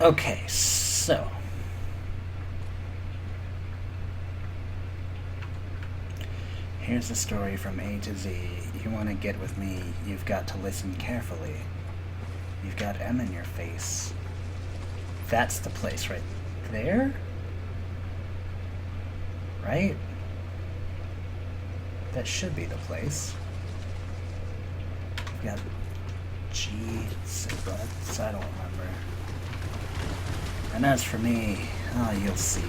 Okay, so here's the story from A to Z. You want to get with me, you've got to listen carefully. You've got M in your face. That's the place right there? Right? That should be the place. You've got G, cigarettes, I don't remember. And as for me, oh, you'll see.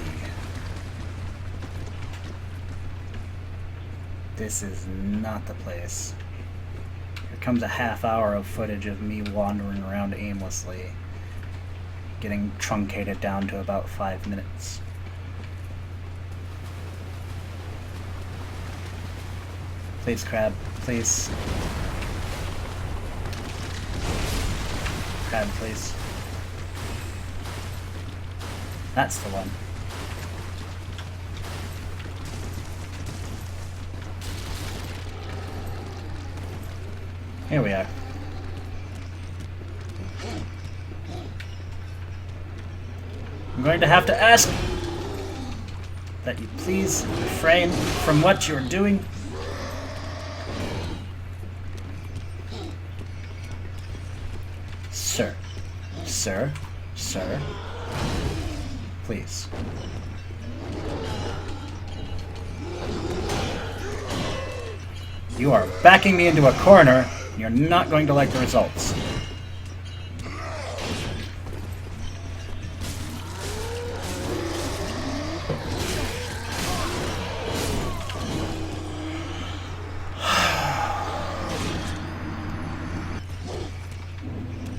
This is not the place. Here comes a half hour of footage of me wandering around aimlessly, getting truncated down to about 5 minutes. Please, crab, please. Crab, please. That's the one. Here we are. I'm going to have to ask that you please refrain from what you're doing. Sir. Sir. Sir. Please. You are backing me into a corner. You're not going to like the results.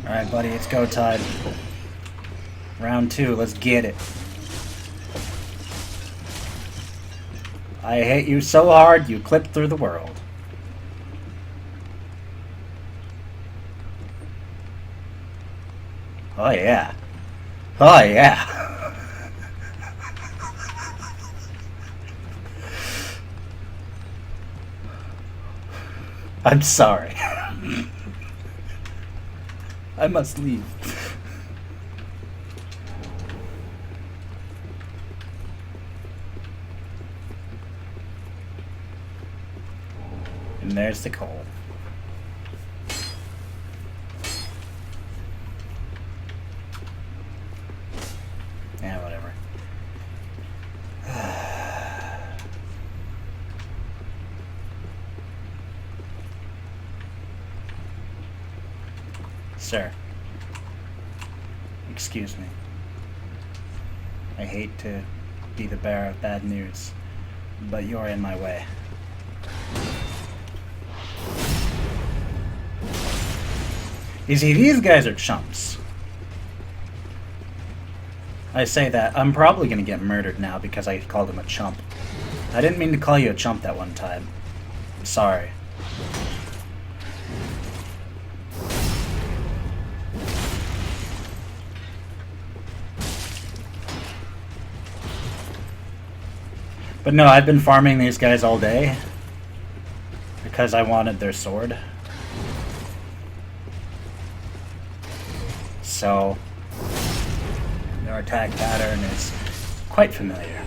Alright, buddy, it's go time. Round 2, let's get it. I hate you so hard, you clipped through the world. Oh yeah. Oh yeah. I'm sorry. I must leave. And there's the coal. Yeah, whatever. Sir. Excuse me. I hate to be the bearer of bad news, but you're in my way. You see, these guys are chumps. I say that, I'm probably gonna get murdered now because I called him a chump. I didn't mean to call you a chump that one time. I'm sorry. But no, I've been farming these guys all day because I wanted their sword. So their attack pattern is quite familiar.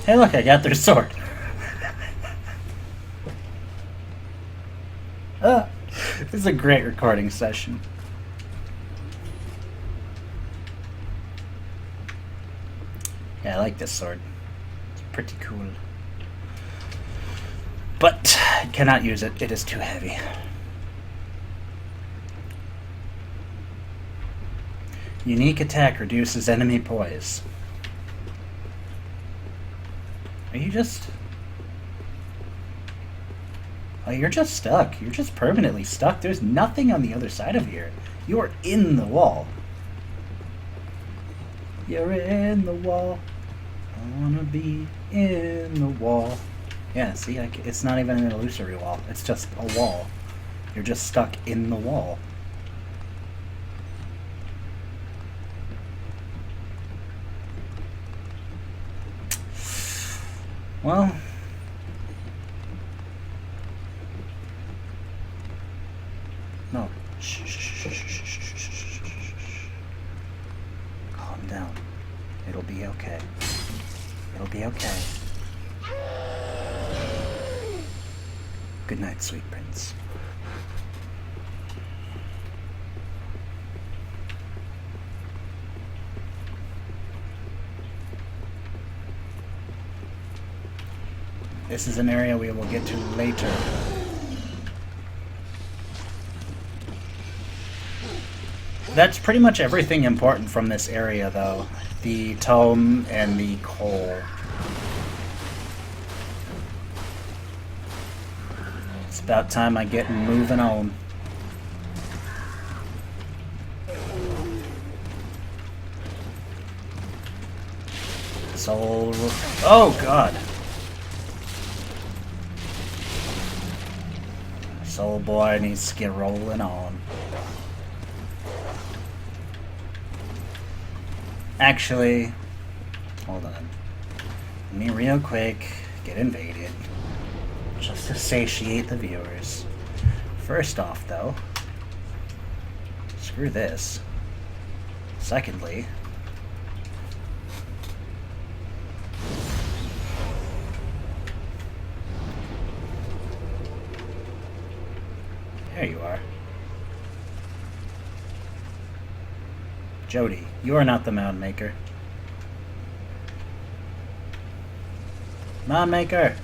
Hey look, I got their sword. This is a great recording session. Yeah, I like this sword. It's pretty cool. But I cannot use it. It is too heavy. Unique attack reduces enemy poise. Are you just... Oh, you're just stuck. You're just permanently stuck. There's nothing on the other side of here. You're in the wall. You're in the wall. I wanna be in the wall. Yeah, see, it's not even an illusory wall. It's just a wall. You're just stuck in the wall. Well... No. Shh, shh, shh, shh, shh, shh, shh, shh. It'll be okay. It'll be okay. Good night, sweet prince. This is an area we will get to later. That's pretty much everything important from this area, though. The tome and the coal. It's about time I get moving on. Soul... Oh, God! Soul boy needs to get rolling on. Actually, hold on. Let me real quick get invaded. Just to satiate the viewers. First off, though, screw this. Secondly, there you are. Jody, you are not the Mound Maker. Mound Maker!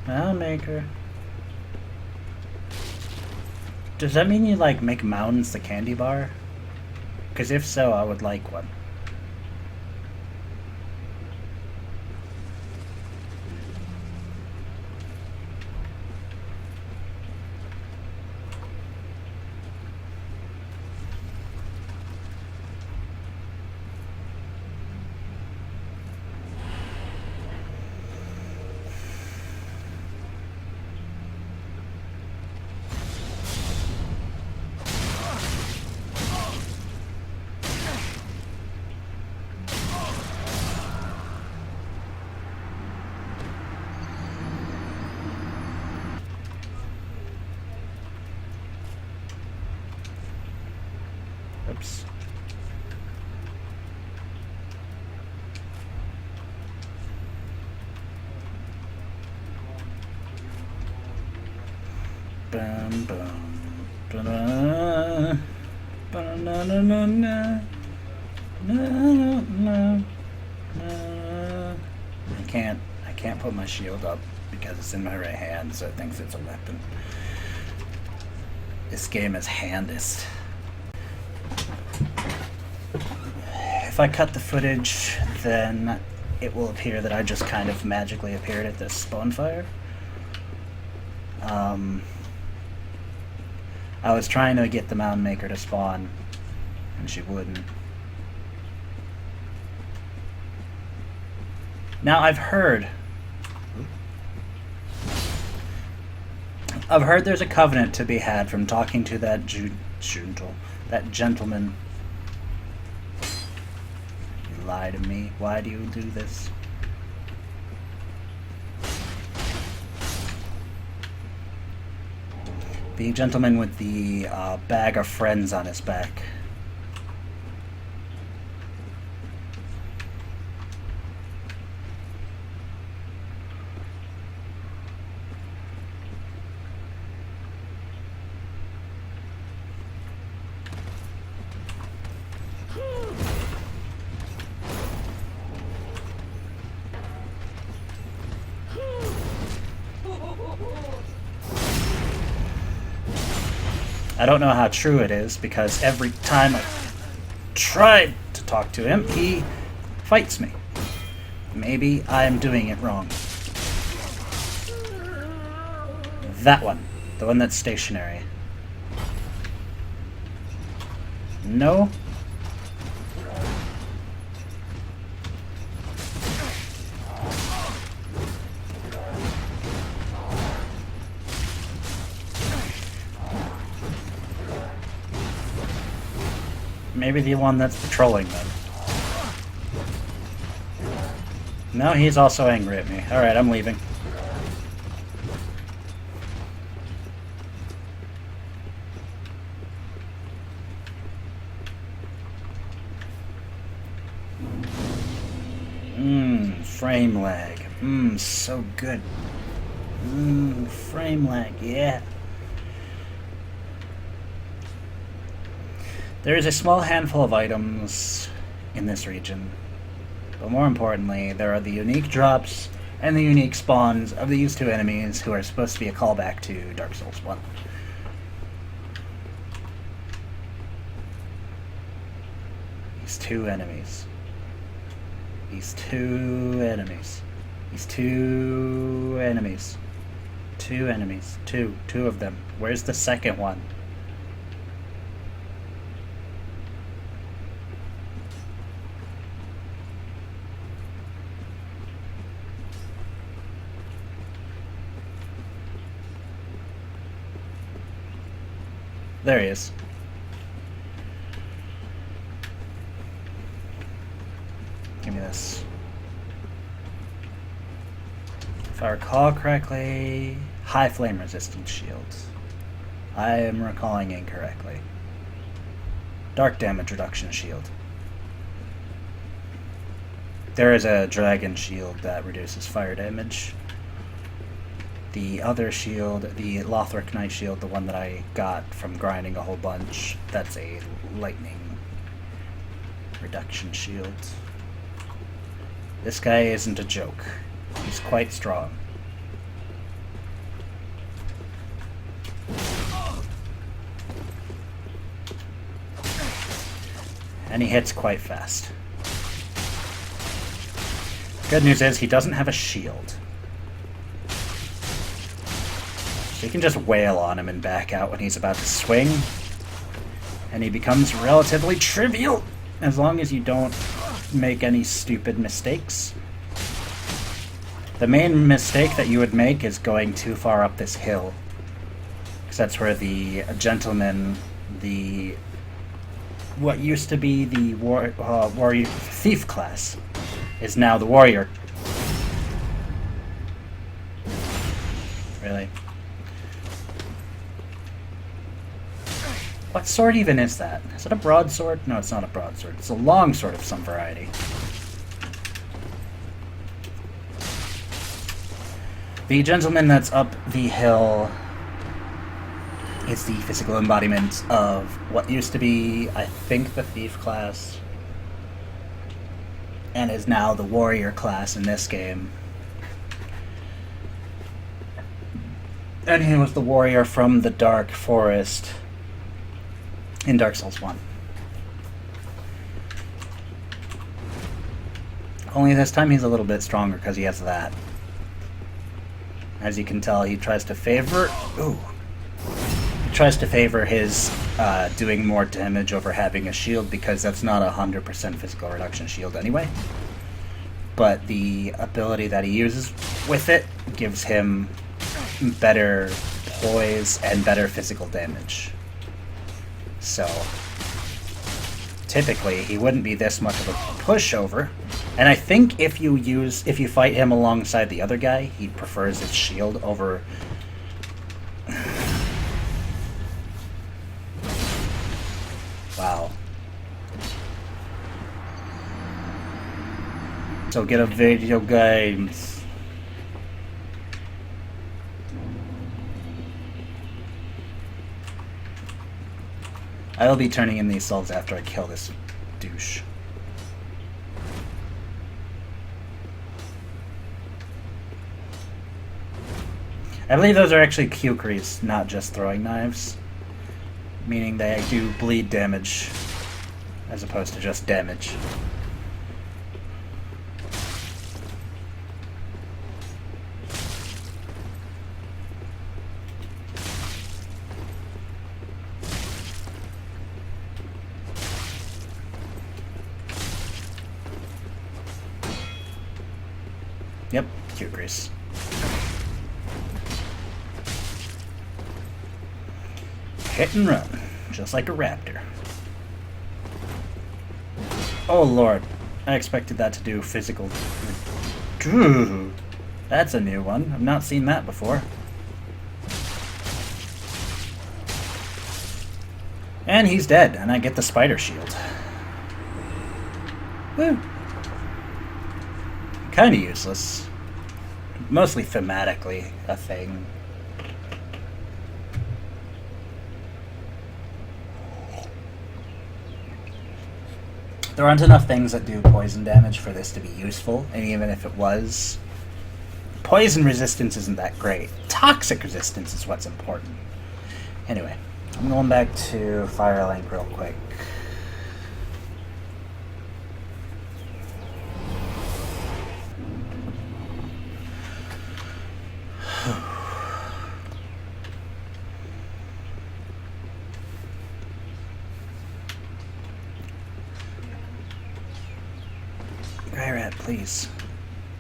Mound Maker. Does that mean you, like, make mountains the candy bar? Because if so, I would like one. Oops. Bum, bum, ba-da, ba-na-na-na-na, na-na-na-na. I can't put my shield up because it's in my right hand, so it thinks it's a weapon. This game is handist. If I cut the footage, then it will appear that I just kind of magically appeared at this spawn fire. I was trying to get the Mound Maker to spawn, and she wouldn't. Now, I've heard there's a covenant to be had from talking to that that gentleman. You lie to me. Why do you do this? The gentleman with the bag of friends on his back. I don't know how true it is, because every time I tried to talk to him, he fights me. Maybe I'm doing it wrong. That one. The one that's stationary. No? Maybe the one that's patrolling them. No, he's also angry at me. Alright, I'm leaving. frame lag. So good. Frame lag, yeah. There is a small handful of items in this region, but more importantly, there are the unique drops and the unique spawns of these two enemies who are supposed to be a callback to Dark Souls 1. These two enemies. These two enemies. These two enemies. Two enemies. Two of them. Where's the second one? There he is. Give me this. If I recall correctly, high flame resistance shields. I am recalling incorrectly. Dark damage reduction shield. There is a dragon shield that reduces fire damage. The other shield, the Lothric Knight shield, the one that I got from grinding a whole bunch, that's a lightning reduction shield. This guy isn't a joke. He's quite strong. And he hits quite fast. Good news is he doesn't have a shield. So you can just wail on him and back out when he's about to swing. And he becomes relatively trivial, as long as you don't make any stupid mistakes. The main mistake that you would make is going too far up this hill. Because that's where the gentleman, what used to be the warrior thief class, is now the warrior. Really? What sword even is that? Is it a broadsword? No, it's not a broadsword. It's a longsword of some variety. The gentleman that's up the hill is the physical embodiment of what used to be, I think, the thief class, and is now the warrior class in this game. And he was the warrior from the Dark Forest in Dark Souls 1. Only this time he's a little bit stronger because he has that. As you can tell, he tries to favor... Ooh. He tries to favor his doing more damage over having a shield, because that's not a 100% physical reduction shield anyway. But the ability that he uses with it gives him better poise and better physical damage. So, typically, he wouldn't be this much of a pushover. And I think if you fight him alongside the other guy, he prefers his shield over... Wow. So get a video games. I will be turning in these souls after I kill this douche. I believe those are actually Kukris, not just throwing knives. Meaning they do bleed damage, as opposed to just damage. Yep, Kukris. Hit and run, just like a raptor. Oh lord, I expected that to do physical... Ooh, that's a new one. I've not seen that before. And he's dead, and I get the spider shield. Woo! Kind of useless. Mostly thematically a thing. There aren't enough things that do poison damage for this to be useful, and even if it was, poison resistance isn't that great. Toxic resistance is what's important. Anyway, I'm going back to Firelink real quick. Gryrat, please.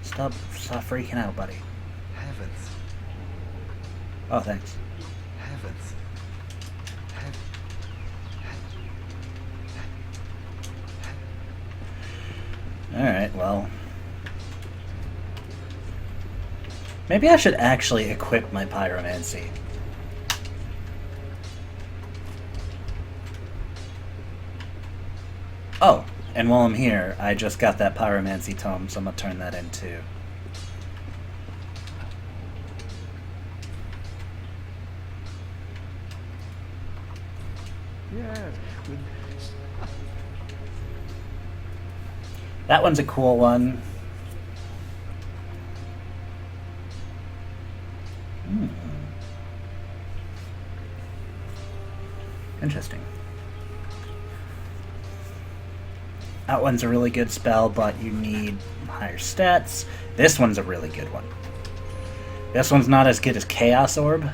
Stop freaking out, buddy. Heavens. Oh, thanks. Heavens. Alright, well. Maybe I should actually equip my pyromancy. Oh, and while I'm here, I just got that pyromancy tome, so I'm gonna turn that into. Yes. That one's a cool one. Interesting. That one's a really good spell, but you need higher stats. This one's a really good one. This one's not as good as Chaos Orb,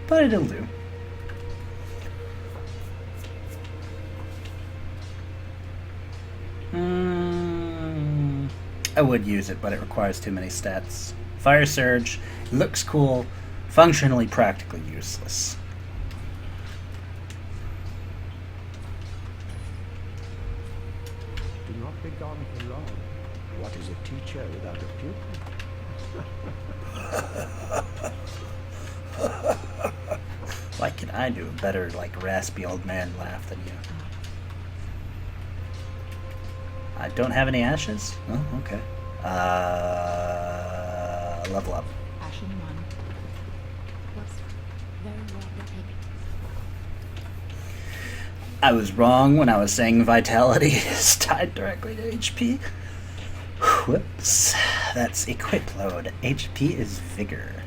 but it'll do. I would use it, but it requires too many stats. Fire Surge looks cool, functionally practically useless. Do not be gone for long. What is a teacher without a pupil? Why can I do a better, like, raspy old man laugh than you? I don't have any ashes? Oh, okay. Level up. Ashen 1 was very well taken. I was wrong when I was saying vitality is tied directly to HP. Whoops. That's equip load. HP is vigor.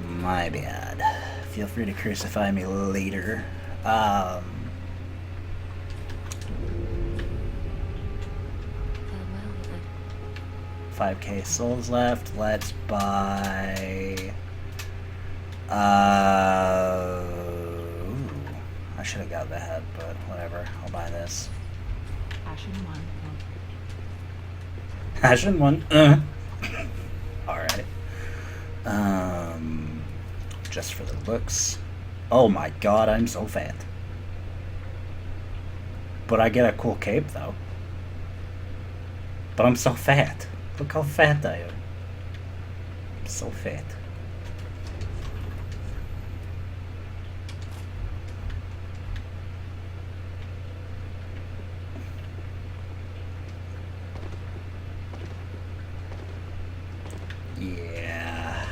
My bad. Feel free to crucify me later. 5k souls left. Let's buy. Ooh, I should have got that, but whatever. I'll buy this. Ashen 1. Ashen 1. Alright. Just for the looks. Oh my god, I'm so fat. But I get a cool cape though. But I'm so fat. Look how fat I am. I'm so fat. Yeah.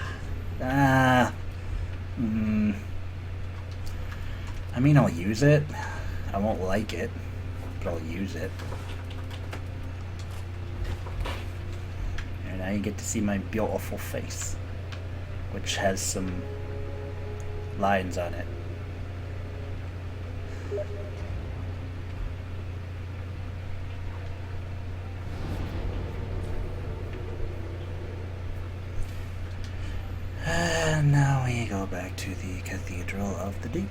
I mean, I'll use it. I won't like it, but I'll use it. And now you get to see my beautiful face, which has some lines on it. And now we go back to the Cathedral of the Deep.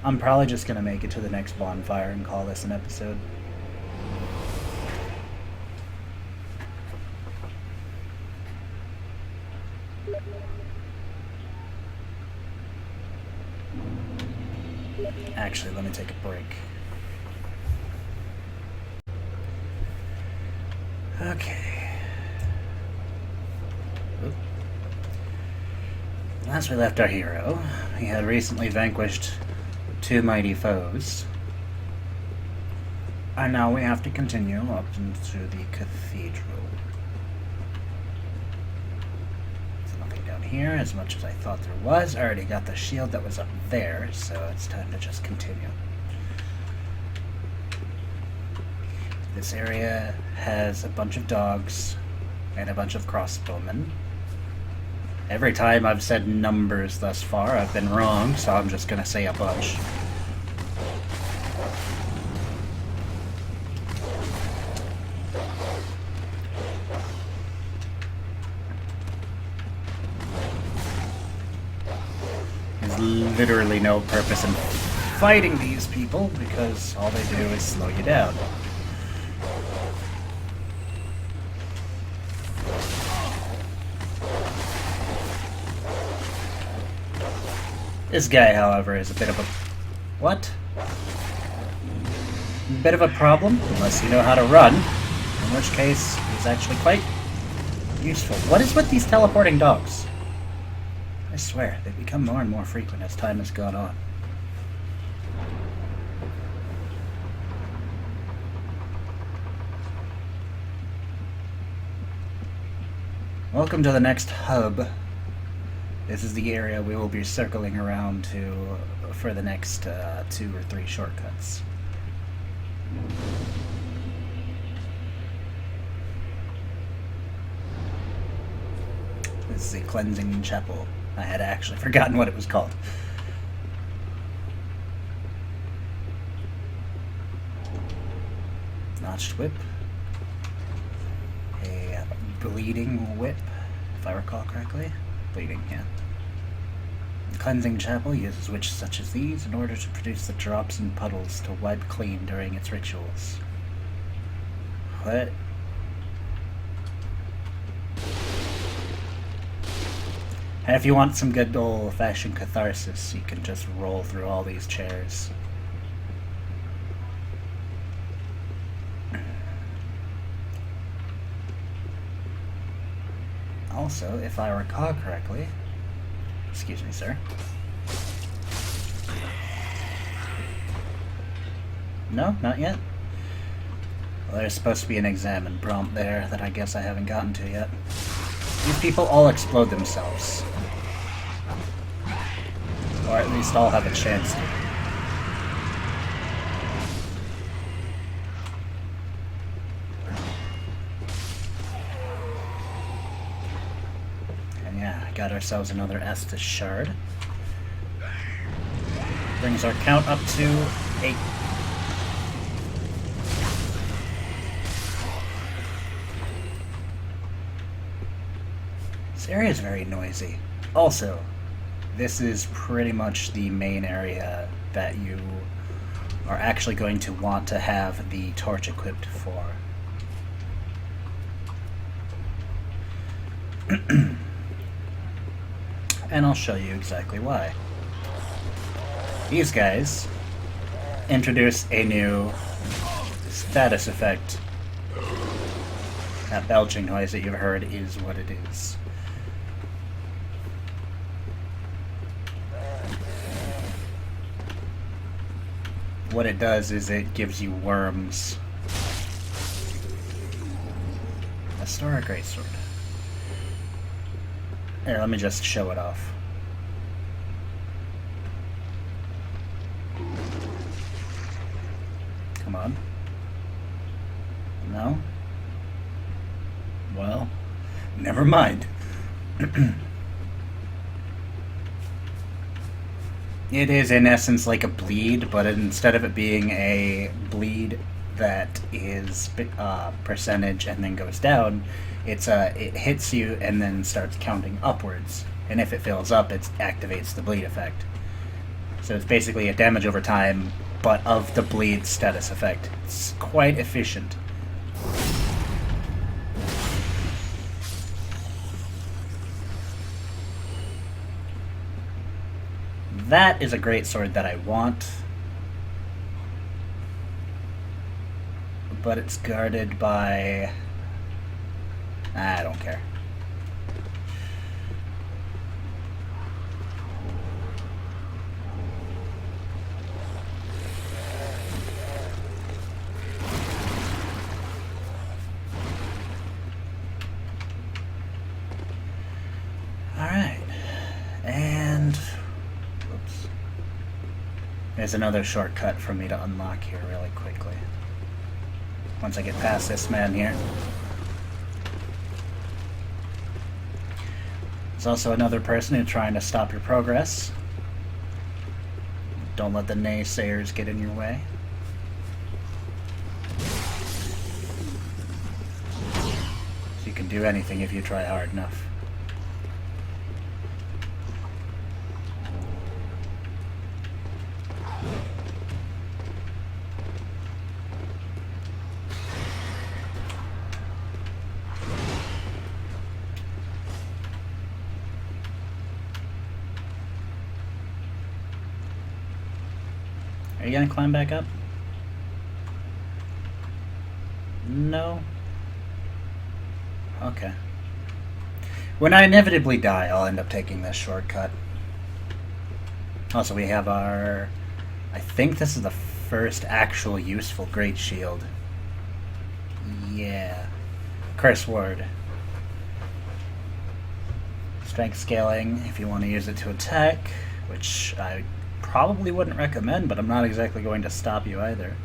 I'm probably just going to make it to the next bonfire and call this an episode. Actually, let me take a break. Okay. Oop. Last we left our hero, he had recently vanquished 2 mighty foes. And now we have to continue up into the cathedral. There's nothing down here, as much as I thought there was. I already got the shield that was up there, so it's time to just continue. This area has a bunch of dogs and a bunch of crossbowmen. Every time I've said numbers thus far, I've been wrong, so I'm just gonna say a bunch. There's literally no purpose in fighting these people, because all they do is slow you down. This guy, however, is a bit of a... what? Bit of a problem, unless you know how to run, in which case he's actually quite useful. What is with these teleporting dogs? I swear, they become more and more frequent as time has gone on. Welcome to the next hub. This is the area we will be circling around to for the next 2 or 3 shortcuts. This is the Cleansing Chapel. I had actually forgotten what it was called. Notched whip. A bleeding whip, if I recall correctly. Bleeding, yeah. The Cleansing Chapel uses witches such as these in order to produce the drops and puddles to wipe clean during its rituals. What? And if you want some good old-fashioned catharsis, you can just roll through all these chairs. Also, if I recall correctly... excuse me, sir. No, not yet? Well, there's supposed to be an examine prompt there that I guess I haven't gotten to yet. These people all explode themselves. Or at least all have a chance to. And yeah, got ourselves another Estus shard. Brings our count up to 8. This area is very noisy. Also, this is pretty much the main area that you are actually going to want to have the torch equipped for. And I'll show you exactly why. These guys introduce a new status effect. That belching noise that you've heard is what it is. What it does is it gives you worms. A Star Greatsword. Here, let me just show it off. Come on. No? Well, never mind. It is in essence like a bleed, but instead of it being a bleed that is percentage and then goes down, it hits you and then starts counting upwards. And if it fills up, it activates the bleed effect. So it's basically a damage over time, but of the bleed status effect. It's quite efficient. That is a great sword that I want, but it's guarded by... I don't care. There's another shortcut for me to unlock here really quickly. Once I get past this man here. There's also another person who's trying to stop your progress. Don't let the naysayers get in your way. You can do anything if you try hard enough. Are you gonna climb back up? No? Okay. When I inevitably die, I'll end up taking this shortcut. Also, we have our... I think this is the first actual useful Great Shield. Yeah. Curse Ward. Strength scaling, if you want to use it to attack, which I probably wouldn't recommend, but I'm not exactly going to stop you either.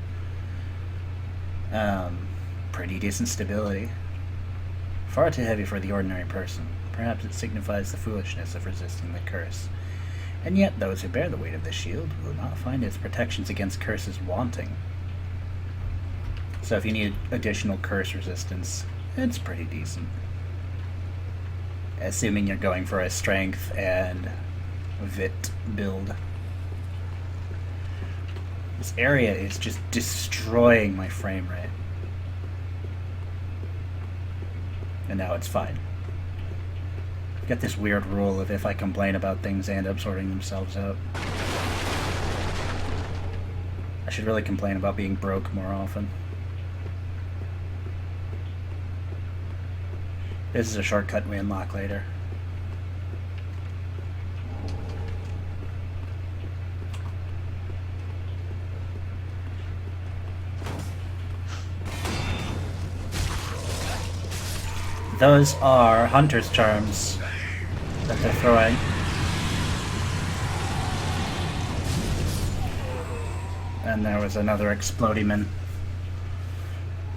Pretty decent stability. Far too heavy for the ordinary person. Perhaps it signifies the foolishness of resisting the curse. And yet those who bear the weight of the shield will not find its protections against curses wanting. So if you need additional curse resistance, it's pretty decent. Assuming you're going for a strength and vit build. This area is just destroying my frame rate. And now it's fine. I've got this weird rule of if I complain about things, they end up sorting themselves out. I should really complain about being broke more often. This is a shortcut we unlock later. Those are Hunter's Charms that they're throwing. And there was another Explodiman.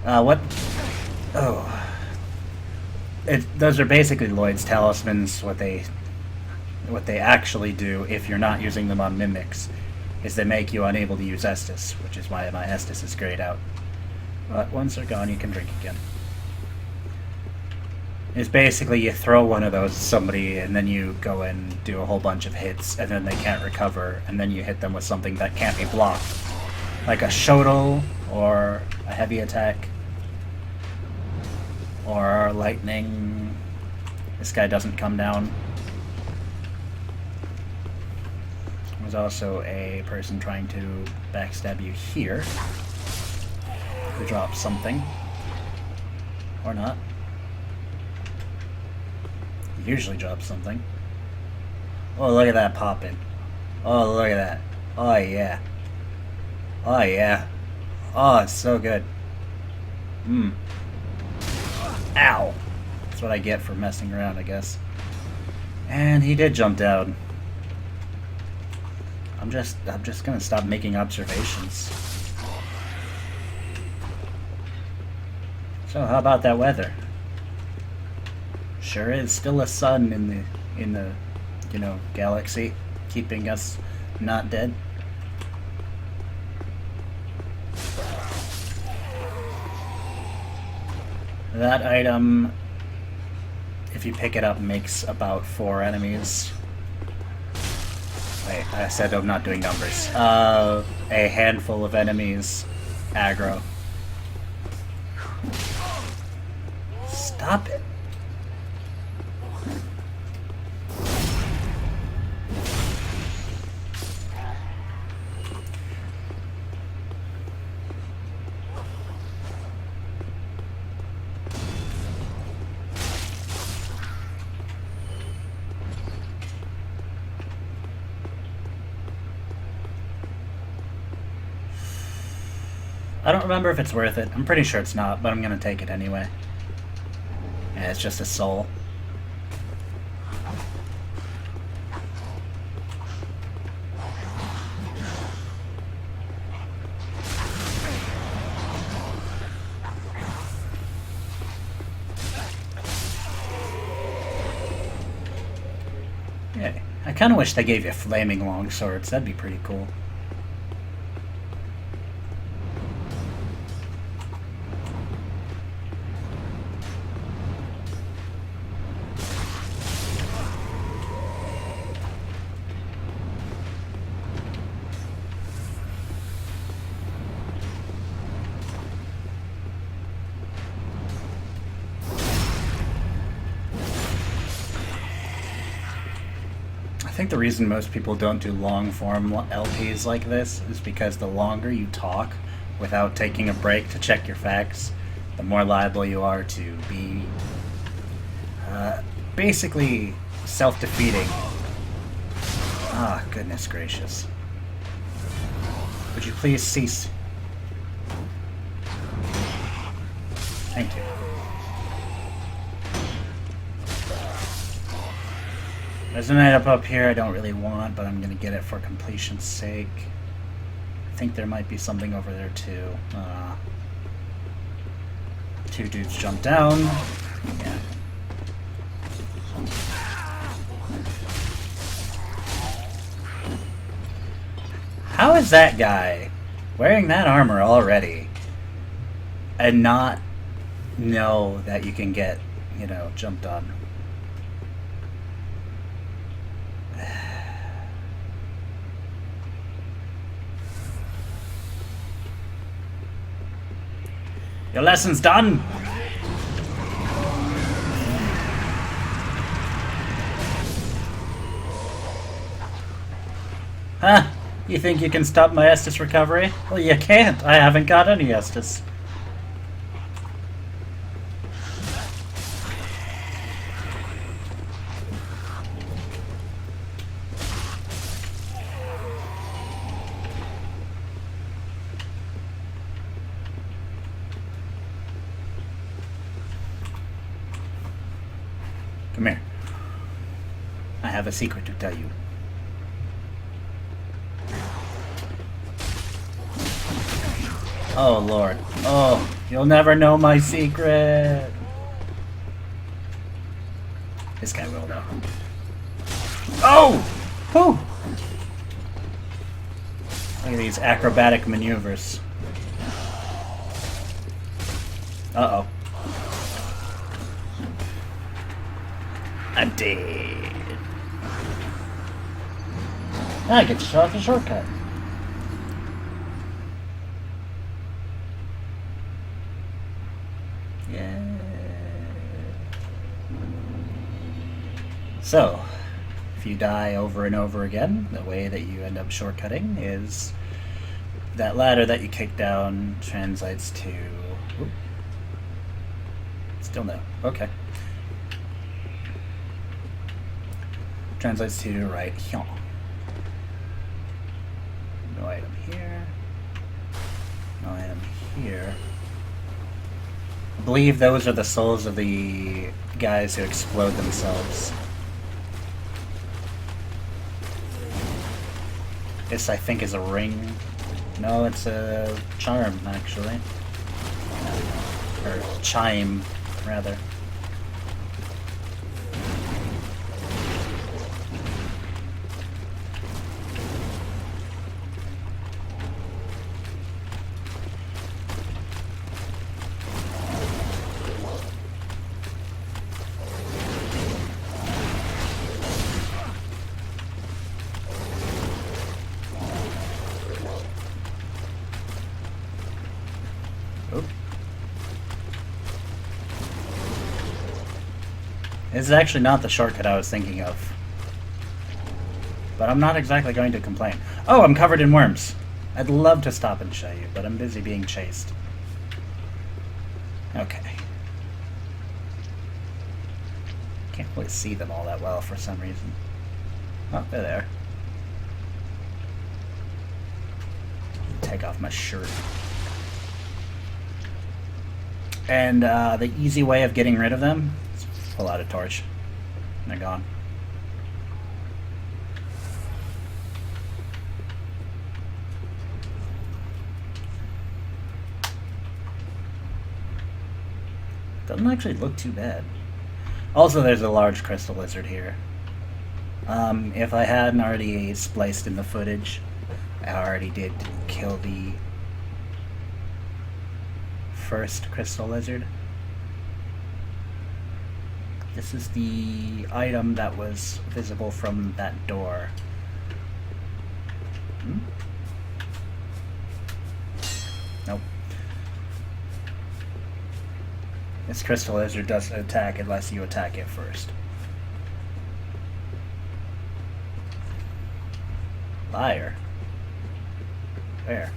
What? Oh. Those are basically Lloyd's Talismans. What they actually do, if you're not using them on mimics, is they make you unable to use Estus, which is why my Estus is grayed out. But once they're gone, you can drink again. It's basically you throw one of those at somebody and then you go and do a whole bunch of hits and then they can't recover and then you hit them with something that can't be blocked. Like a Shodel or a heavy attack or lightning. This guy doesn't come down. There's also a person trying to backstab you here who drops something. Or not. Usually drops something. Oh, look at that popping. Oh, look at that. Oh, yeah. Oh, yeah. Oh, it's so good. Ow. That's what I get for messing around, I guess. And he did jump down. I'm just gonna stop making observations. So, how about that weather? Sure is still a sun in the galaxy, keeping us not dead. That item, if you pick it up, makes about 4 enemies. Wait, I said I'm not doing numbers. A handful of enemies aggro. Stop it. I don't remember if it's worth it. I'm pretty sure it's not, but I'm gonna take it anyway. Yeah, it's just a soul. Yeah, I kind of wish they gave you flaming long swords. That'd be pretty cool. I think the reason most people don't do long form LPs like this is because the longer you talk without taking a break to check your facts, the more liable you are to be basically self-defeating. Ah, goodness gracious. Would you please cease? Thank you. There's an item up here I don't really want, but I'm going to get it for completion's sake. I think there might be something over there too. Two dudes jump down. Yeah. How is that guy wearing that armor already and not know that you can get, you know, jumped on? Your lesson's done! Huh? You think you can stop my Estus recovery? Well, you can't. I haven't got any Estus. Come here. I have a secret to tell you. Oh, Lord. Oh, you'll never know my secret. This guy will, though. Oh! Whew! Look at these acrobatic maneuvers. Uh-oh. I'm dead. I get to show off the shortcut. Yeah. So, if you die over and over again, the way that you end up shortcutting is that ladder that you kick down translates to... Oop. Still no. Okay. Translates to right here. No item here. No item here. I believe those are the souls of the guys who explode themselves. This, I think, is a ring. No, it's a charm, actually. Or chime, rather. This is actually not the shortcut I was thinking of. But I'm not exactly going to complain. Oh, I'm covered in worms. I'd love to stop and show you, but I'm busy being chased. Okay. Can't really see them all that well for some reason. Oh, they're there. Take off my shirt. And the easy way of getting rid of them is pull out a torch. And they're gone. Doesn't actually look too bad. Also, there's a large crystal lizard here. If I hadn't already spliced in the footage, I already did kill the first crystal lizard. This is the item that was visible from that door. Nope. This crystal lizard doesn't attack unless you attack it first. Liar. Where?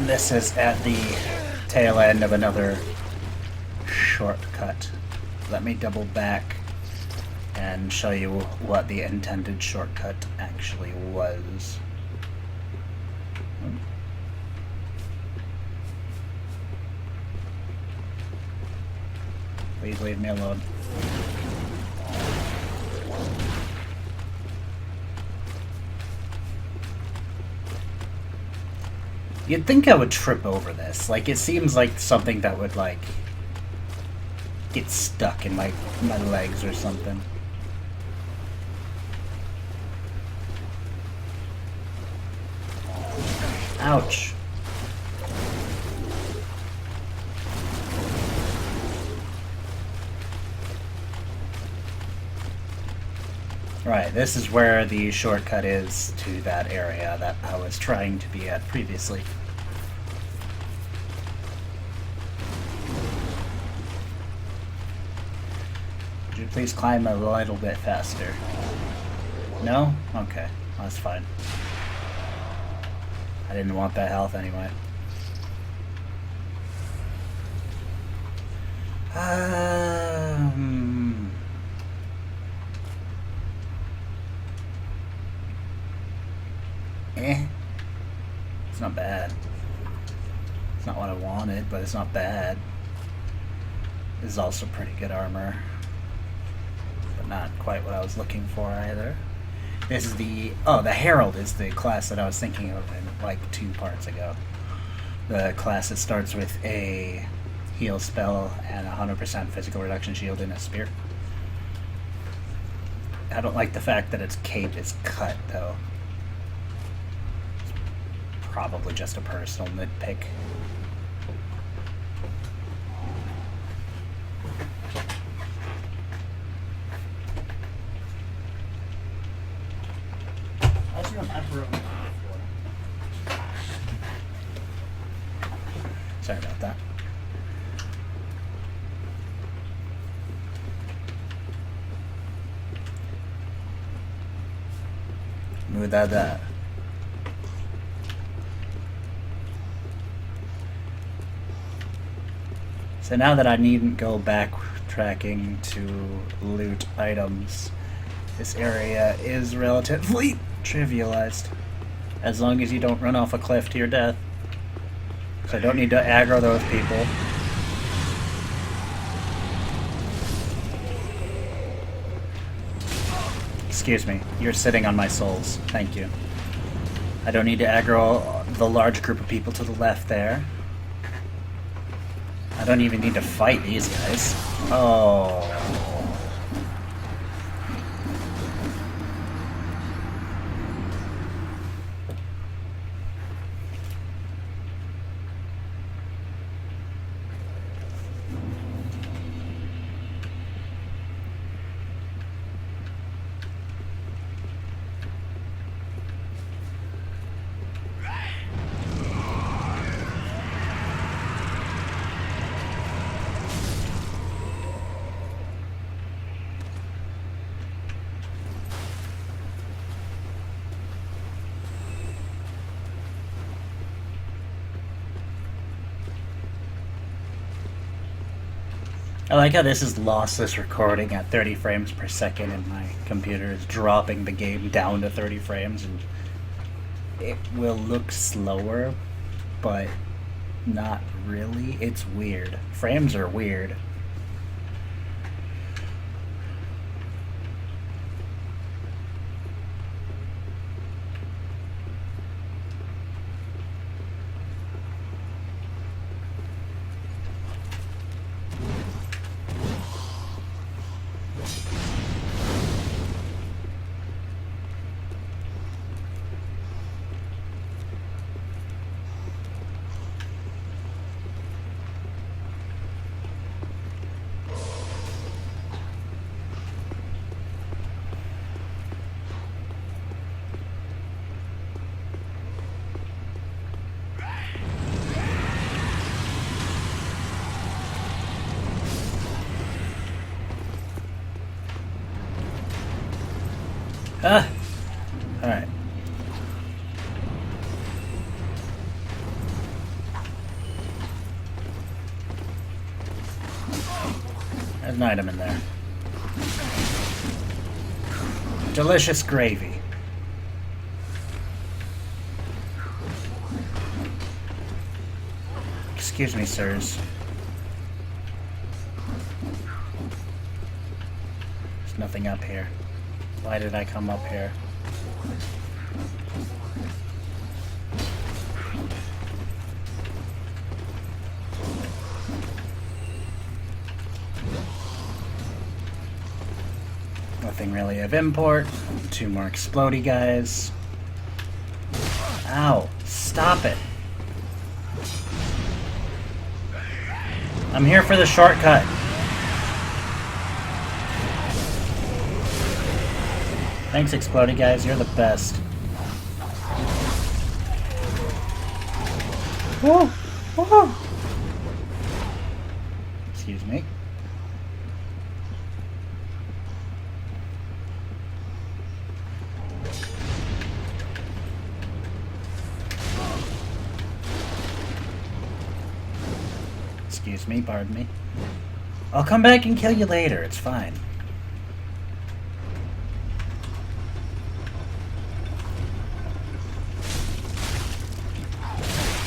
This is at the tail end of another shortcut. Let me double back and show you what the intended shortcut actually was. Please leave me alone. You'd think I would trip over this. Like, it seems like something that would, like, get stuck in my legs or something. Ouch. Right, this is where the shortcut is to that area that I was trying to be at previously. Could you please climb a little bit faster? No? Okay, that's fine. I didn't want that health anyway. It's not bad. It's not what I wanted, but it's not bad. This is also pretty good armor, but not quite what I was looking for either. This is the Herald is the class that I was thinking of in like 2 parts ago. The class that starts with a heal spell and 100% physical reduction shield in a spear. I don't like the fact that its cape is cut though. Probably just a personal nitpick. Sorry about that. Mudada. So now that I needn't go backtracking to loot items, this area is relatively trivialized. As long as you don't run off a cliff to your death. So I don't need to aggro those people. Excuse me, you're sitting on my souls. Thank you. I don't need to aggro the large group of people to the left there. I don't even need to fight these guys. Oh. I like how this is lossless recording at 30 frames per second and my computer is dropping the game down to 30 frames and it will look slower, but not really. It's weird. Frames are weird. Ah! Alright. There's an item in there. Delicious gravy. Excuse me, sirs. There's nothing up here. Why did I come up here? Nothing really of import. 2 more explodey guys. Ow! Stop it! I'm here for the shortcut. Thanks, explodey guys. You're the best. Woo! Woo! Excuse me. Excuse me, pardon me. I'll come back and kill you later, it's fine.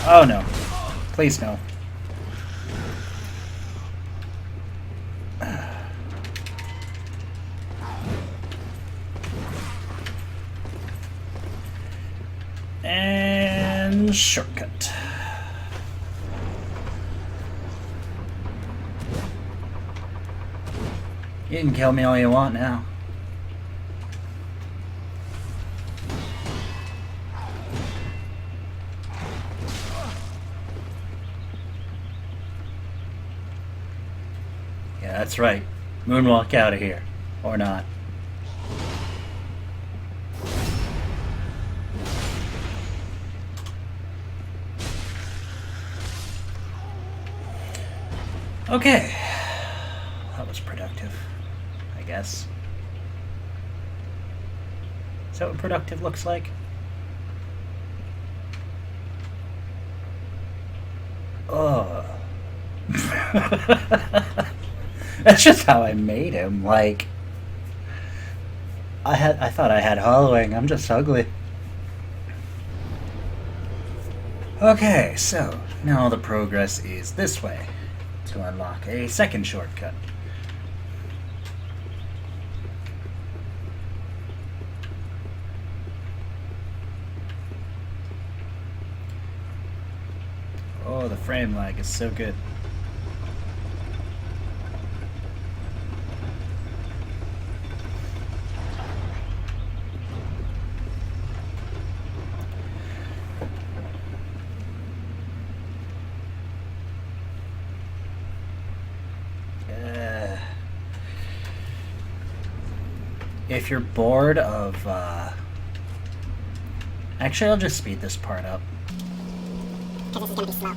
Oh no. Please no. And shortcut. You can kill me all you want now. Yeah, that's right. Moonwalk out of here. Or not. Okay. That was productive, I guess. Is that what productive looks like? Oh. That's just how I made him. Like, I thought I had hollowing. I'm just ugly. Okay, so now the progress is this way to unlock a second shortcut. Oh, the frame lag is so good. If you're bored of, actually, I'll just speed this part up. Because this is gonna be slow.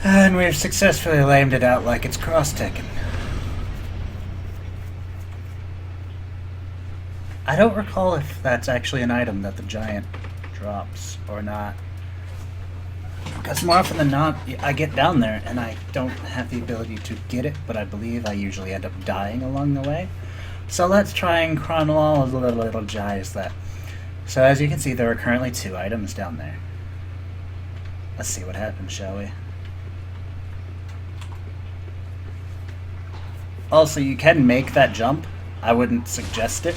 And we've successfully lamed it out like it's cross-ticking. I don't recall if that's actually an item that the giant drops or not. Because more often than not, I get down there and I don't have the ability to get it, but I believe I usually end up dying along the way. So let's try and chronologize that. So as you can see, there are currently 2 items down there. Let's see what happens, shall we? Also, you can make that jump. I wouldn't suggest it.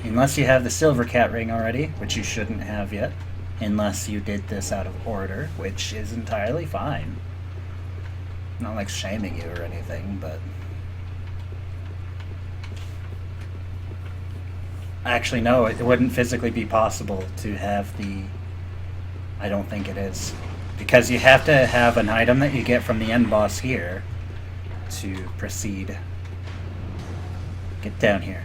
Unless you have the silver cat ring already, which you shouldn't have yet. Unless you did this out of order, which is entirely fine. Not like shaming you or anything, but... Actually, no, it wouldn't physically be possible to have the... I don't think it is. Because you have to have an item that you get from the end boss here to proceed. Get down here.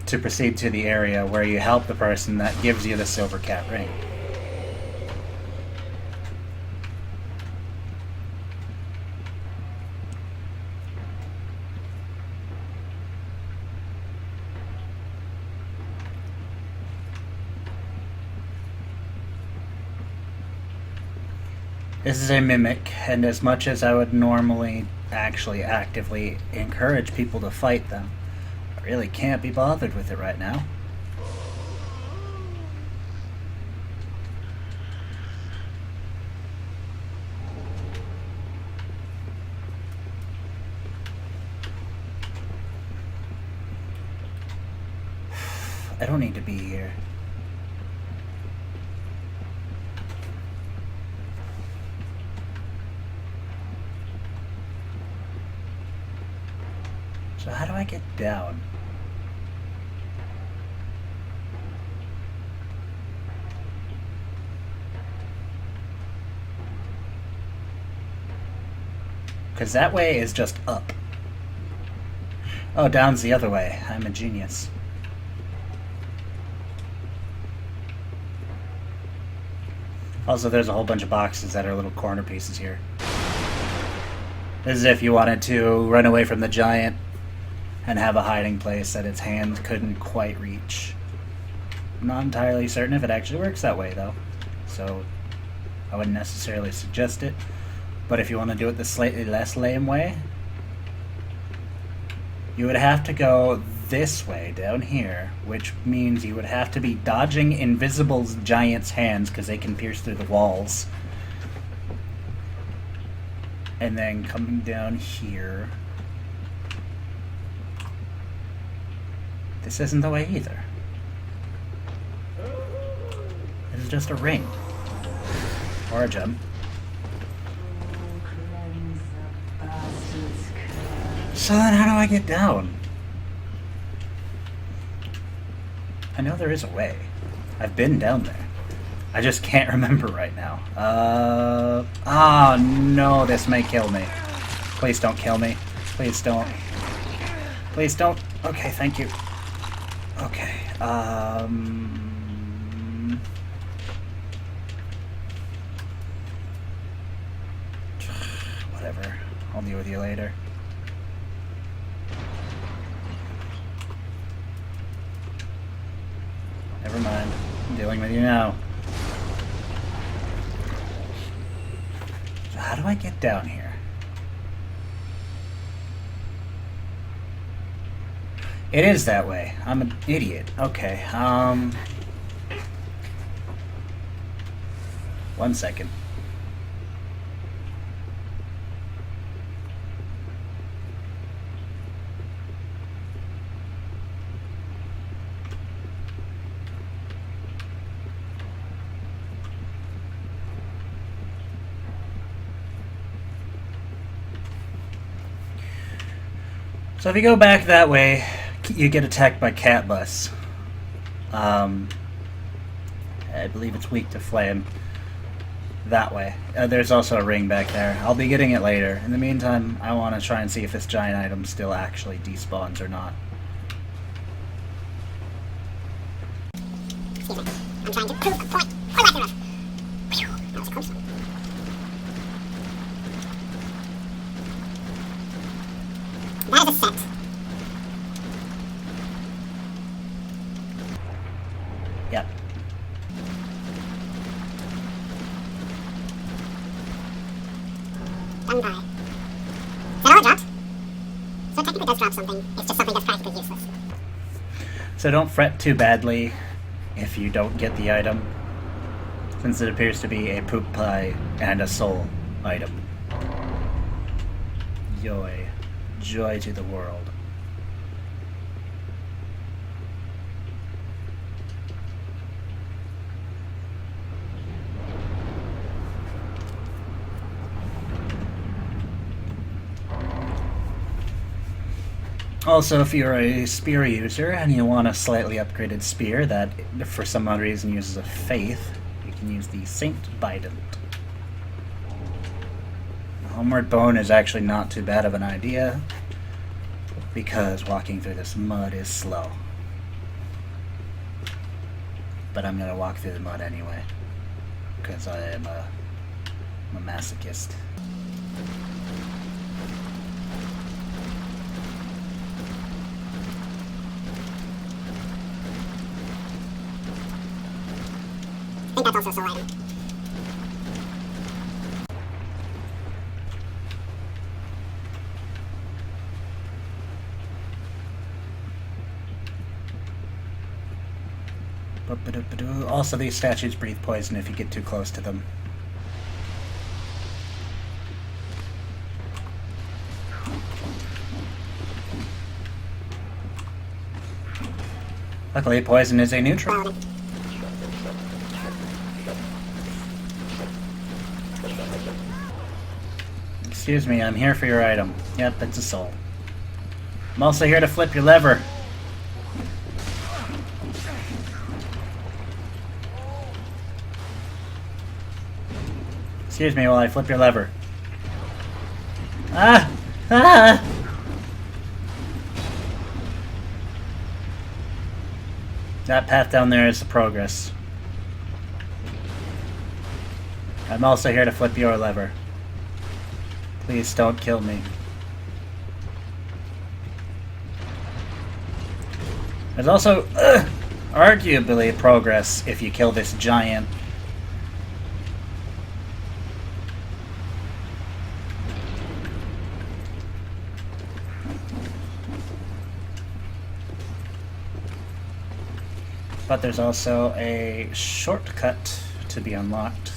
To proceed to the area where you help the person that gives you the silver cat ring. This is a mimic, and as much as I would normally actually actively encourage people to fight them, I really can't be bothered with it right now. I don't need to be here. So how do I get down? Because that way is just up. Oh, down's the other way. I'm a genius. Also, there's a whole bunch of boxes that are little corner pieces here. As if you wanted to run away from the giant and have a hiding place that its hand couldn't quite reach. I'm not entirely certain if it actually works that way, though. So, I wouldn't necessarily suggest it. But if you want to do it the slightly less lame way, you would have to go this way, down here, which means you would have to be dodging invisible giants' hands, because they can pierce through the walls. And then coming down here. This isn't the way either. This is just a ring. Or a gem. So then how do I get down? I know there is a way. I've been down there. I just can't remember right now. Oh no, this may kill me. Please don't kill me. Please don't. Please don't. Okay, thank you. Okay, whatever. I'll deal with you later. Never mind. I'm dealing with you now. So how do I get down here? It is that way. I'm an idiot. Okay, 1 second. So if you go back that way, you get attacked by Cat Bus. I believe it's weak to flame. That way. There's also a ring back there. I'll be getting it later. In the meantime, I want to try and see if this giant item still actually despawns or not. Excuse me. I'm trying to prove a point. Oh, that's enough. Phew, that was a close one. That is a set. Pie. Is that all it dropped? So it technically does drop something. It's just something that's practically useless. So don't fret too badly if you don't get the item, since it appears to be a poop pie and a soul item. Joy. Joy to the world. Also, if you're a spear user and you want a slightly upgraded spear that, for some odd reason, uses a faith, you can use the Saint Bident. Homeward Bone is actually not too bad of an idea, because walking through this mud is slow. But I'm gonna walk through the mud anyway, because I am a masochist. I think that's also a soul item. Also, these statues breathe poison if you get too close to them. Luckily, poison is a neutral. Excuse me, I'm here for your item. Yep, it's a soul. I'm also here to flip your lever. Excuse me while I flip your lever. Ah! Ah! That path down there is the progress. I'm also here to flip your lever. Please don't kill me. There's also arguably progress if you kill this giant. But there's also a shortcut to be unlocked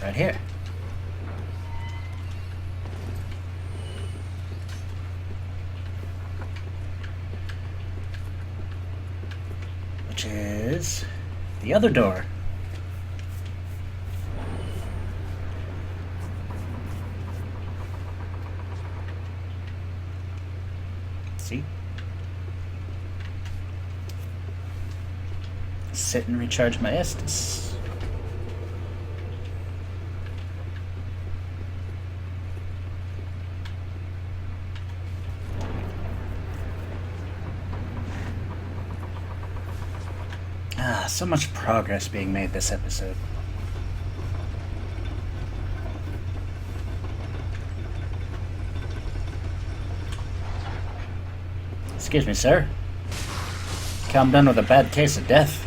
right here. Which is the other door. See? Sit and recharge my Estus. Ah, so much progress being made this episode. Excuse me, sir. Come done with a bad case of death.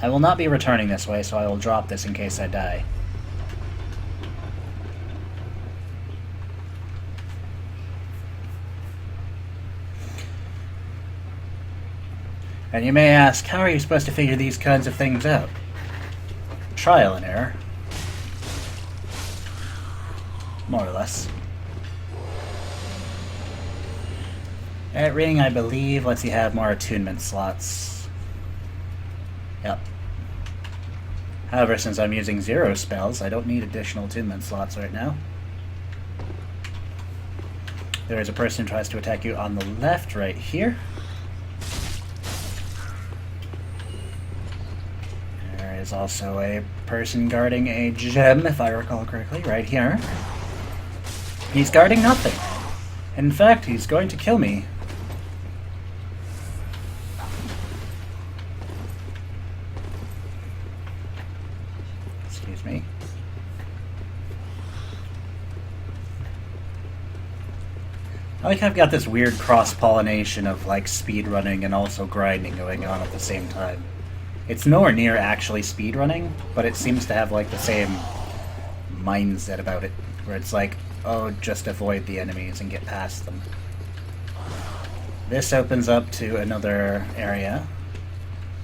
I will not be returning this way, so I will drop this in case I die. And you may ask, how are you supposed to figure these kinds of things out? Trial and error. More or less. That ring, I believe, lets you have more attunement slots. Yep. However, since I'm using 0 spells, I don't need additional attunement slots right now. There is a person who tries to attack you on the left right here. There is also a person guarding a gem, if I recall correctly, right here. He's guarding nothing. In fact, he's going to kill me. Excuse me. I like how I've got this weird cross-pollination of, like, speedrunning and also grinding going on at the same time. It's nowhere near actually speedrunning, but it seems to have like the same mindset about it, where it's like, oh, just avoid the enemies and get past them. This opens up to another area.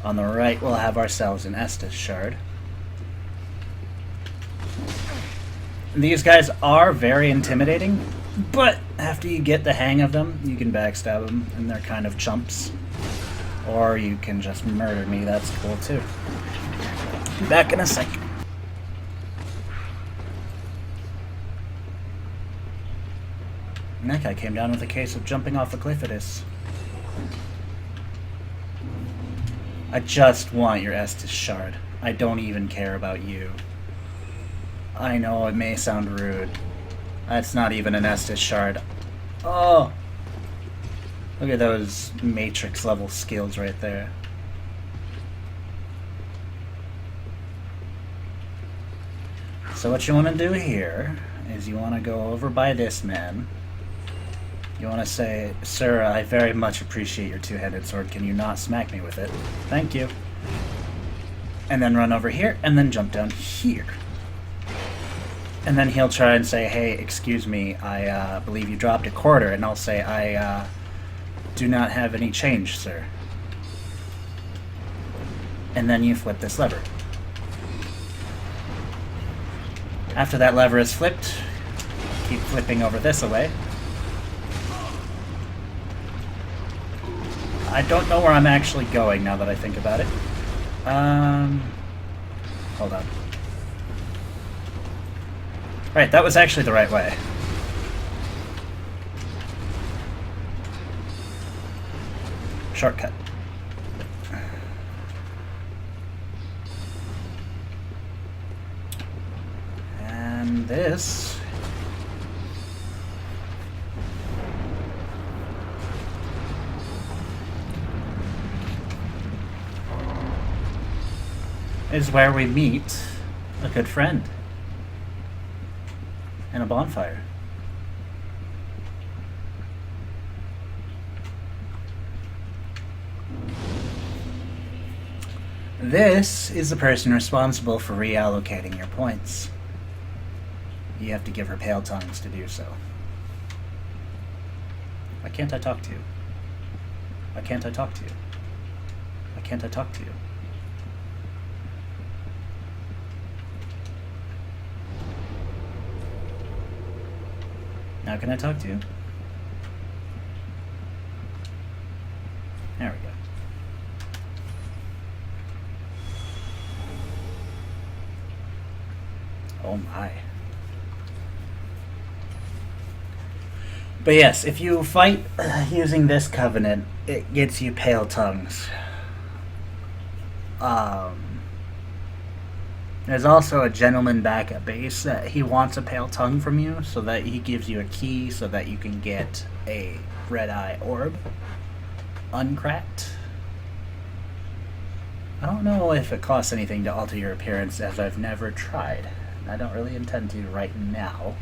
On the right, we'll have ourselves an Estus Shard. These guys are very intimidating, but after you get the hang of them, you can backstab them, and they're kind of chumps. Or you can just murder me, that's cool too. Be back in a sec. And that guy came down with a case of jumping off a cliff it is. I just want your Estus Shard. I don't even care about you. I know it may sound rude. That's not even an Estus Shard. Oh! Look at those Matrix level skills right there. So what you want to do here is you want to go over by this man. You want to say, "Sir, I very much appreciate your two-handed sword. Can you not smack me with it? Thank you." And then run over here, and then jump down here. And then he'll try and say, "Hey, excuse me, I believe you dropped a quarter." And I'll say, "I do not have any change, sir." And then you flip this lever. After that lever is flipped, keep flipping over this away. I don't know where I'm actually going now that I think about it. Hold on. Right, that was actually the right way. Shortcut. And this... is where we meet a good friend and a bonfire. This is the person responsible for reallocating your points. You have to give her pale tongues to do so. Why can't I talk to you? Why can't I talk to you? Why can't I talk to you? Now can I talk to you? There we go. Oh my. But yes, if you fight using this covenant, it gets you pale tongues. There's also a gentleman back at base that he wants a pale tongue from you, so that he gives you a key so that you can get a red eye orb uncracked. I don't know if it costs anything to alter your appearance, as I've never tried. I don't really intend to right now.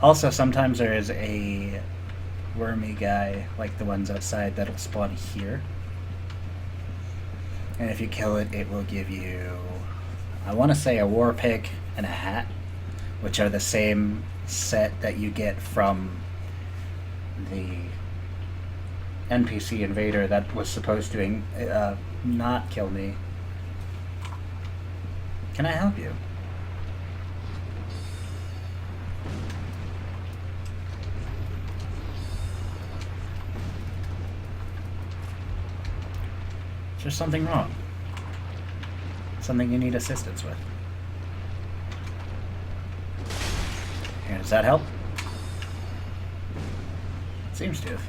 Also, sometimes there is a wormy guy, like the ones outside, that'll spawn here. And if you kill it, it will give you, I want to say, a war pick and a hat, which are the same set that you get from the NPC invader that was supposed to not kill me. Can I help you? Is there something wrong? Something you need assistance with? Here, does that help? Seems to have.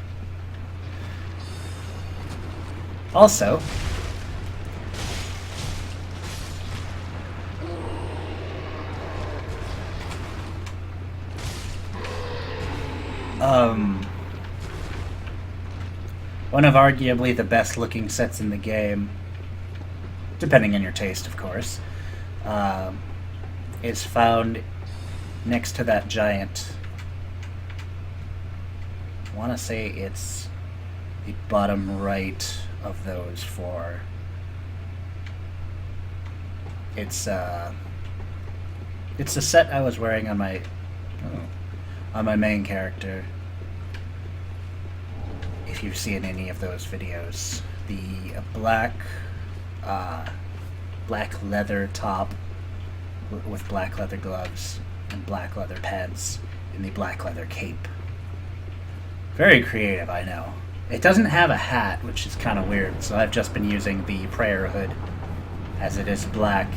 Also, one of arguably the best looking sets in the game, depending on your taste, of course, is found next to that giant. I want to say it's the bottom right of those four. It's the set I was wearing on my main character. If you've seen any of those videos, the black leather top with black leather gloves and black leather pants and the black leather cape. Very creative, I know. It doesn't have a hat, which is kind of weird, so I've just been using the prayer hood, as it is black.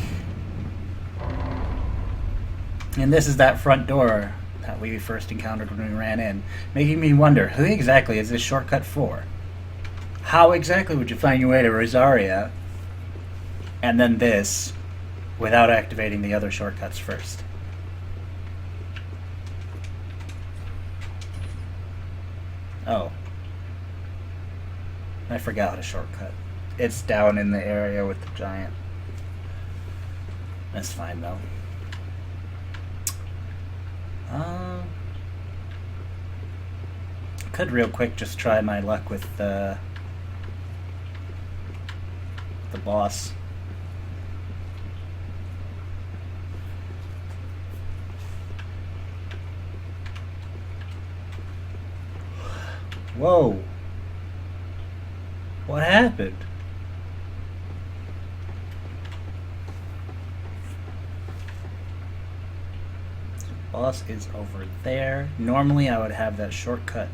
And this is that front door that we first encountered when we ran in, making me wonder, who exactly is this shortcut for? How exactly would you find your way to Rosaria, and then this, without activating the other shortcuts first? Oh. I forgot a shortcut. It's down in the area with the giant. That's fine, though. Could real quick just try my luck with the boss. Whoa. What happened? Boss is over there. Normally I would have that shortcut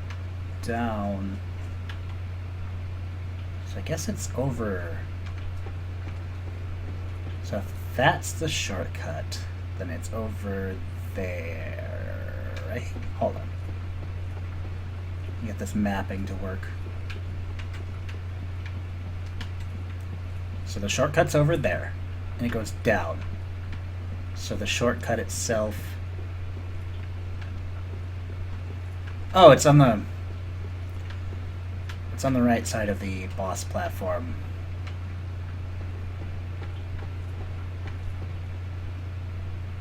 down. So I guess it's over. So if that's the shortcut, then it's over there, right? Hold on. Get this mapping to work. So the shortcut's over there, and it goes down. So the shortcut itself... Oh, it's on the right side of the boss platform.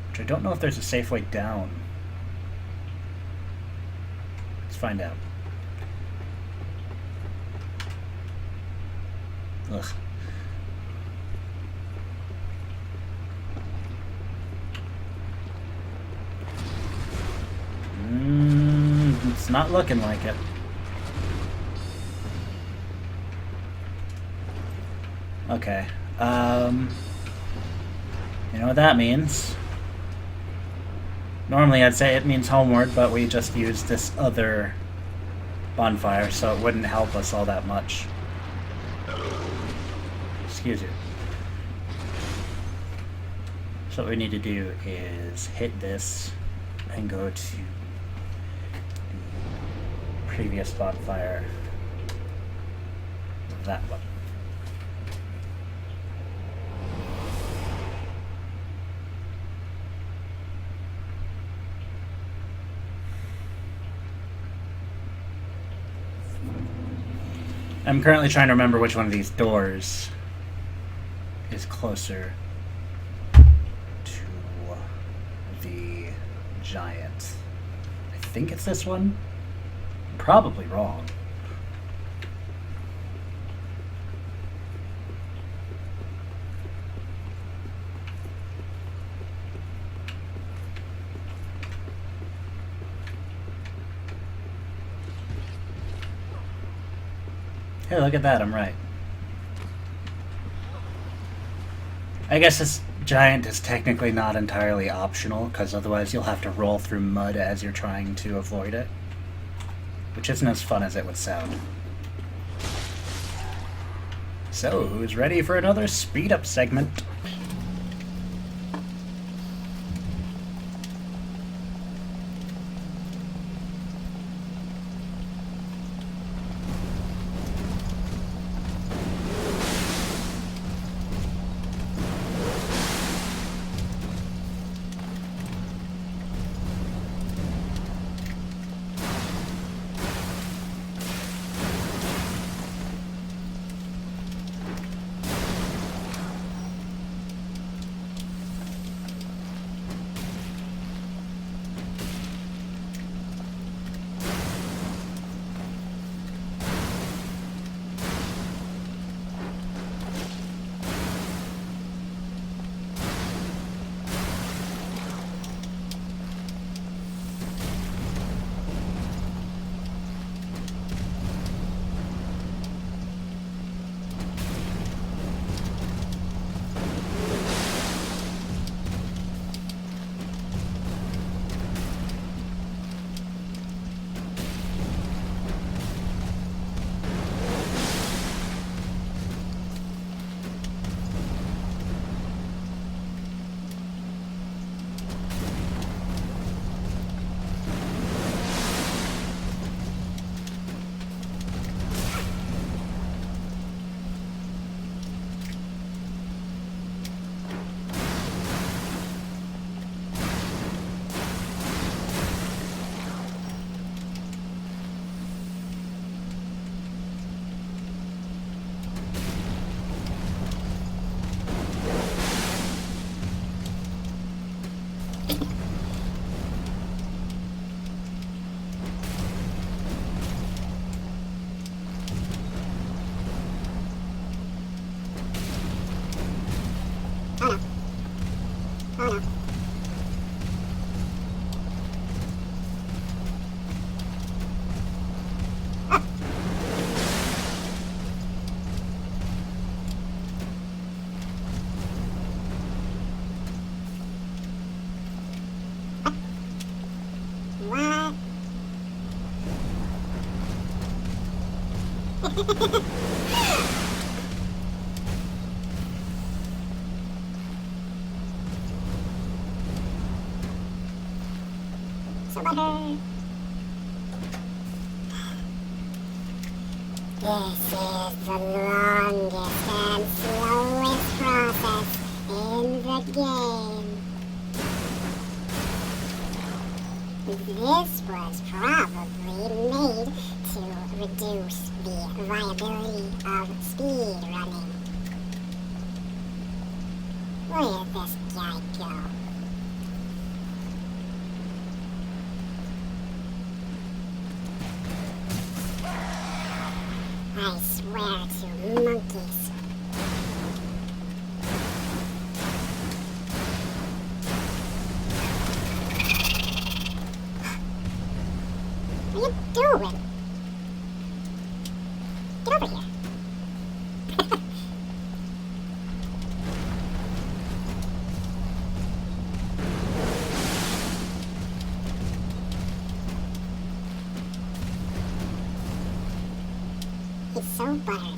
Which I don't know if there's a safe way down. Let's find out. Ugh. It's not looking like it. Okay. You know what that means? Normally I'd say it means homeward, but we just used this other bonfire, so it wouldn't help us all that much. Excuse you. So what we need to do is hit this and go to the previous bonfire. That one. I'm currently trying to remember which one of these doors is closer to the giant. I think it's this one. I'm probably wrong. Hey, look at that, I'm right. I guess this giant is technically not entirely optional, because otherwise you'll have to roll through mud as you're trying to avoid it. Which isn't as fun as it would sound. So, who's ready for another speed-up segment? So let her. This is the longest and slowest process in the game. This was probably made to reduce the viability of speed running. Look at this guy go. I swear to monkeys. What are you doing? Get over here. He's so buttered.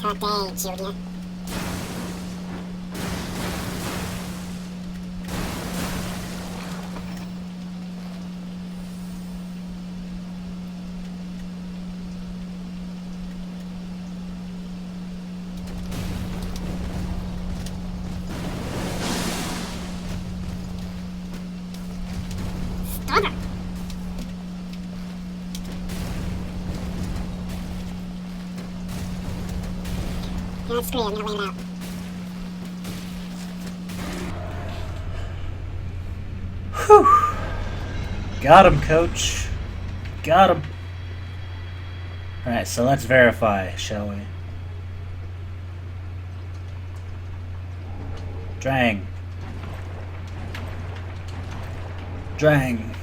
Today, Junior. Stunner. No, screw you, I'm gonna wait it out. Whew. Got him, coach. Got him. Alright, so let's verify, shall we? Drang. Drang.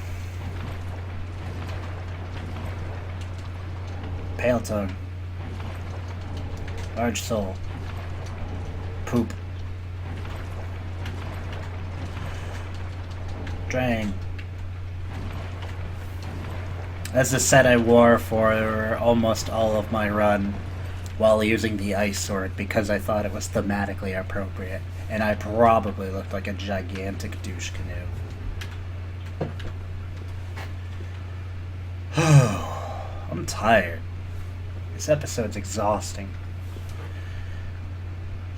Pale tongue. Large soul. Poop. Drang. That's the set I wore for almost all of my run while using the ice sword because I thought it was thematically appropriate. And I probably looked like a gigantic douche canoe. I'm tired. This episode's exhausting.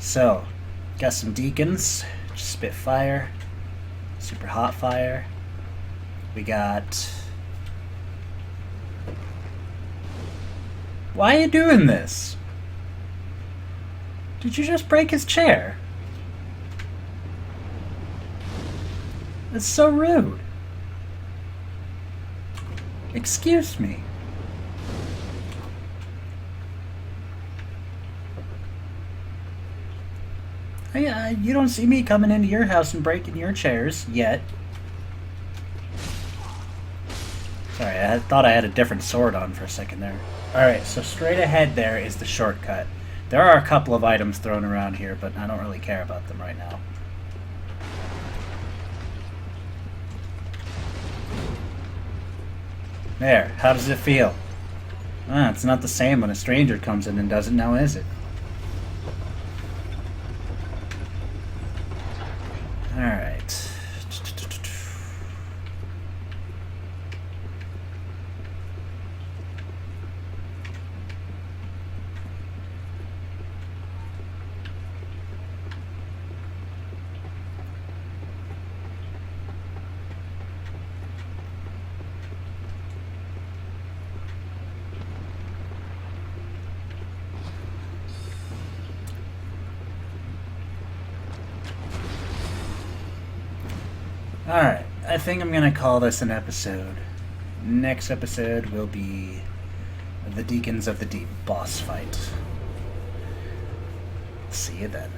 So, got some deacons, Spitfire, Super Hot Fire. We got... Why are you doing this? Did you just break his chair? That's so rude. Excuse me. You don't see me coming into your house and breaking your chairs yet. Sorry, I thought I had a different sword on for a second there. Alright, so straight ahead there is the shortcut. There are a couple of items thrown around here, but I don't really care about them right now. There, how does it feel? Ah, it's not the same when a stranger comes in and does it now, is it? Alright. Alright, I think I'm gonna call this an episode. Next episode will be the Deacons of the Deep boss fight. See you then.